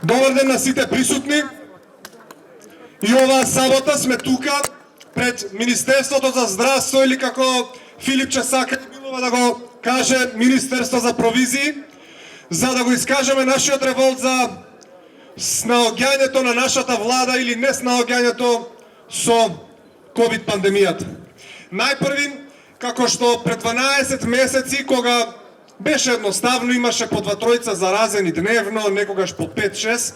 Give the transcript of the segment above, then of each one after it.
Добар ден на сите присутни. И оваа сабота сме тука пред Министерството за здравство или како Филипче сака милува да го каже Министерство за провизии, за да го искажеме нашиот револт за снаоѓањето на нашата влада или не снаоѓањето со ковид пандемијата. Најпрви, како што пред 12 месеци, кога беше едноставно, имаше по 2-3 заразени дневно, некогаш по 5-6,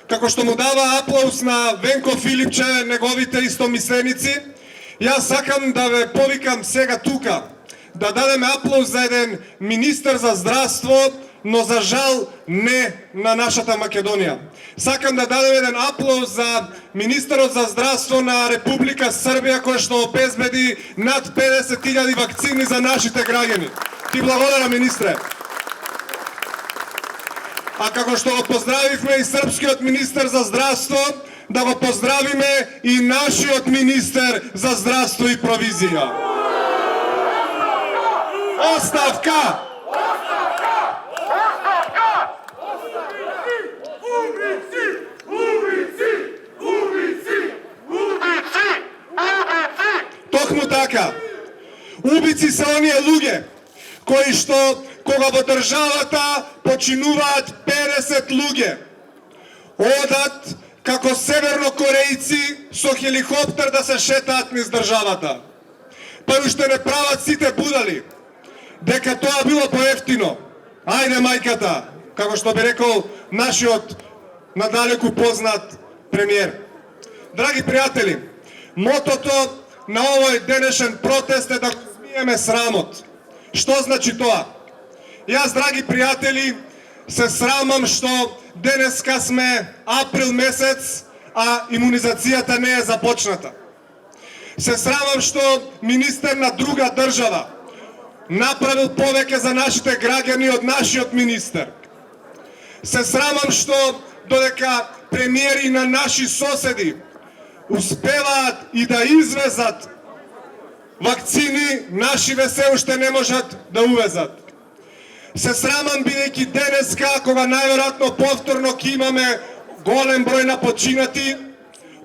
како што му дава аплауз на Венко Филипче, неговите истомисленици, јас сакам да ве повикам сега тука, да дадеме аплауз за еден министер за здравство, но за жал не на нашата Македонија. Сакам да дадем еден аплауз за министерот за здравство на Република Србија, кој што обезбеди над 50.000 вакцини за нашите граѓани. Ти благодарам, министре. А како што го поздравивме и српскиот министер за здравство, да го поздравиме и нашиот министер за здравство и провизија. Оставка! Токму така. Убици се оние луѓе кои што кога во државата починуваат 50 луѓе, одат како севернокорејци со хеликоптер да се шетаат низ државата. Па уште не прават сите будали дека тоа било поевтино. Ајде мајката, како што би рекол нашиот надалеку познат премиер. Драги пријатели, мотото на овој денешен протест е да го измиеме срамот. Што значи тоа? Јас, драги пријатели, се срамам што денеска сме април месец, а имунизацијата не е започната. Се срамам што министер на друга држава направил повеќе за нашите граѓани од нашиот министер. Се срамам што додека премиери на наши соседи успеваат и да извезат вакцини, нашиве се уште не можат да увезат. Се срамам бидејќи денеска, кога најверојатно повторно ќе имаме голем број на починати,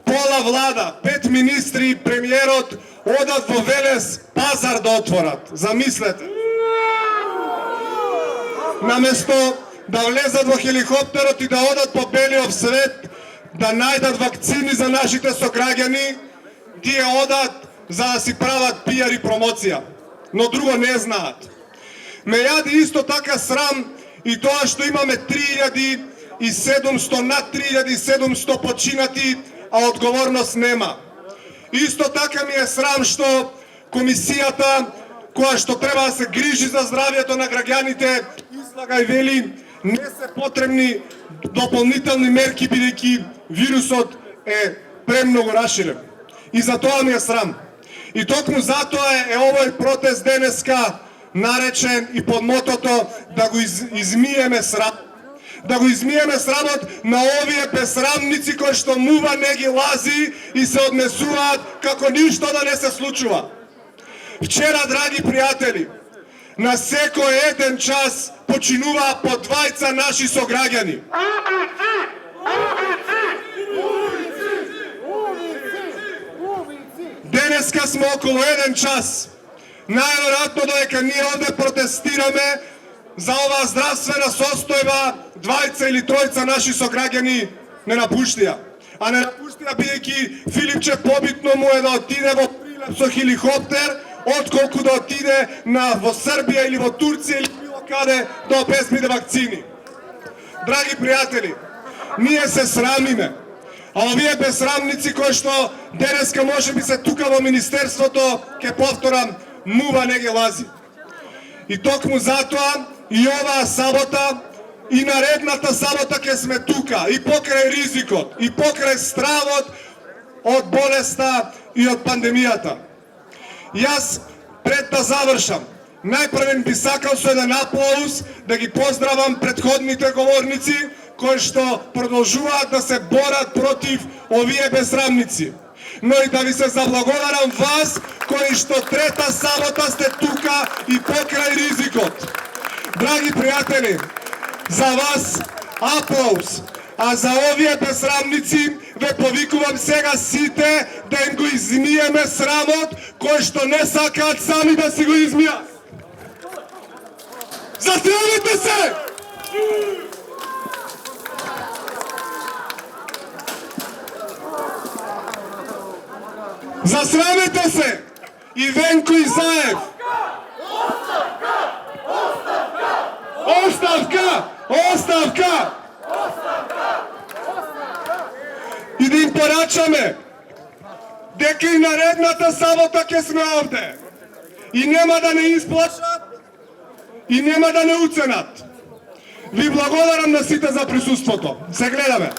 пола влада, 5 министри и премиерот одат во Велес пазар да отворат. Замислете. Наместо да влезат во хеликоптерот и да одат по белиот свет, да најдат вакцини за нашите сограѓани, тие одат за да си прават пиар и промоција, но друго не знаат. Ме јади исто така срам и тоа што имаме 3700, над 3700 починати, а одговорност нема. Исто така ми е срам што комисијата, која што треба да се грижи за здравјето на граѓаните, излага и вели не се потребни дополнителни мерки бидејќи вирусот е премногу раширен. И за тоа ми е срам. И токму затоа е овој протест денеска наречен и под мотото да го измиеме срам. Да го измиеме срамот на овие безсрамници кои што мува не ги лази и се однесуваат како ништо да не се случува. Вчера, драги пријатели, на секој еден час починуваа по 2 наши сограѓани. Денеска сме околу 1 час. Најверојатно додека ние овде протестираме за оваа здравствена состојба, 2 или 3 наши сограѓани не напуштија. А не напуштија бидејќи Филипче побитно му е да отиде во Прилеп со хеликоптер, отколку да отиде во Србија или во Турција или било каде да обезбеди вакцини. Драги пријатели, ние се срамиме. А овие безсрамници кои што денеска може би се тука во Министерството, ке повторам, мува не ги лази. И токму затоа и оваа сабота и наредната сабота ке сме тука и покрај ризикот, и покрај стравот од болеста и од пандемијата. Јас пред да завршам, најпрвен би сакал со еден аплауз да ги поздравам претходните говорници кои што продолжуваат да се борат против овие безсрамници. Но и да ви се заблагодарам вас кои што трета сабота сте тука и покрај ризикот. Драги пријатели, за вас аплауз. А за овие безсрамници ве повикувам сега сите да им го измиеме срамот кој што не сакаат сами да си го измијат. Засрамете се! Засрамете се! И Венко Изаев! Оставка! Оставка! И да им порачаме дека и наредната сабота ќе сме овде. И нема да не исплашат, и нема да не уценат. Ви благодарам на сите за присуството. Се гледаме.